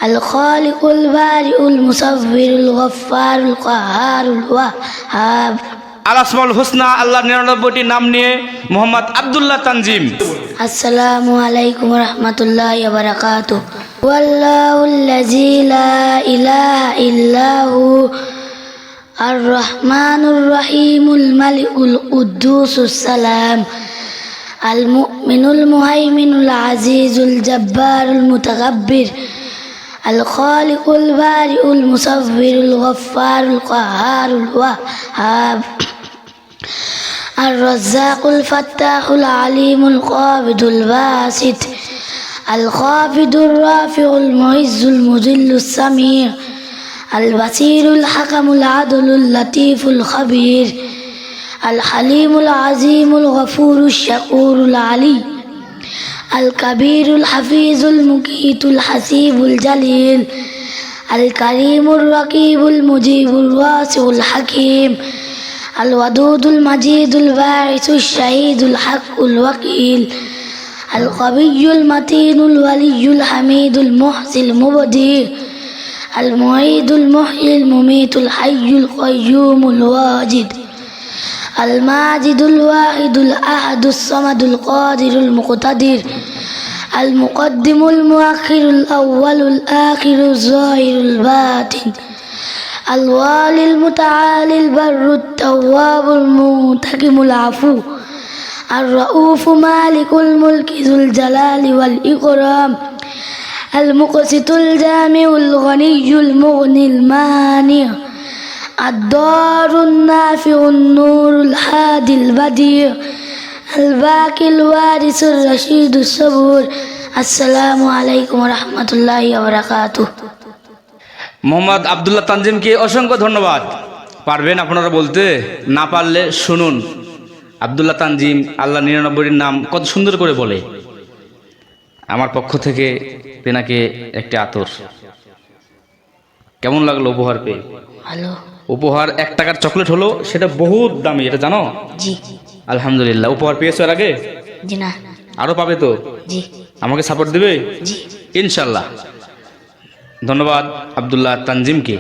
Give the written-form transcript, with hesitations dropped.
الخالق البارئ المصور الغفار القهار الوهاب আল আসমাউল হুসনা আল্লাহর 99টি নাম নিয়ে মোহাম্মদ আব্দুল্লাহ তানজিম। আসসালামু আলাইকুম রহমতুল্লাহি ওয়া বারাকাতুহু ওয়াল্লাহুল্লাযী লা ইলাহা ইল্লাহু আর রহমানুর রহিমুল মালিকুল কুদ্দুসুস সালাম আল মুমিনুল মুহাইমিনুল আজিজুল জব্বারুল মুতাকাব্বির আল খালিকুল বারিউল মুসাవ్বিরুল গফফারুল কাহারুল ওয়াহ্হাব আর রাজ্জাকুল ফাত্তাহুল আলিমুল কাবিদুল বাসিত আল খাফিদুর রাফিউল মুইজ্জুল মুযিল্লুস সামি' আল বাসিরুল হাকামুল আদলুল লতীফুল খবীর আল হালিমুল আজিমুল গফুরুশ শাকুরুল আলী আল কাবীরুল হাফিজুল মুকীতুল হাসিবুল জালিল আল কারীমুর রাকিবুল মুজিবুল ওয়াসিউল হাকীম আল ওয়াদুদুল মাজিদুল বাঈসুশ শাহীদুল হাক্কুল ওয়াকিল আল কবিয়্যুল মাতিনুল ওয়ালিয়্যুল হামিদুল মুহসিল মুবদি আল মুঈদুল মুহয়িল মুমীতুল হাইয়ুল কাইয়্যুমুল ওয়াজিদ الماجد الواحد الأحد الصمد القادر المقتدر المقدم المؤخر الأول الآخر الظاهر الباطن الوالي المتعالي البر التواب المنتقم العفو الرؤوف مالك الملك ذو الجلال والإكرام المقسط الجامع الغني المغني المانع الدار النافع النور الهادي البديع الباقي الوارث الرشيد الصبور السلام عليكم ورحمة الله وبركاته মোহাম্মদ আব্দুল্লাহ তানজিমকে অসংখ্য ধন্যবাদ। পারবেন আপনারা বলতে? না পারলে শুনুন। আব্দুল্লাহ তানজিম আল্লাহ 99টির নাম কত সুন্দর করে বলে। আমার পক্ষ থেকে তেনাকে একটি আতর। কেমন লাগলো উপহার পেয়ে? ভালো। উপহার 1 টাকার চকলেট হলো, সেটা বহুত দামি, এটা জানো? জি। আলহামদুলিল্লাহ। উপহার পেয়েছো এর আগে? জি না। আরো পাবে তো? জি। আমাকে সাপোর্ট দেবে? জি। ইনশাল্লাহ। ধন্যবাদ আব্দুল্লাহ তানজিমকে।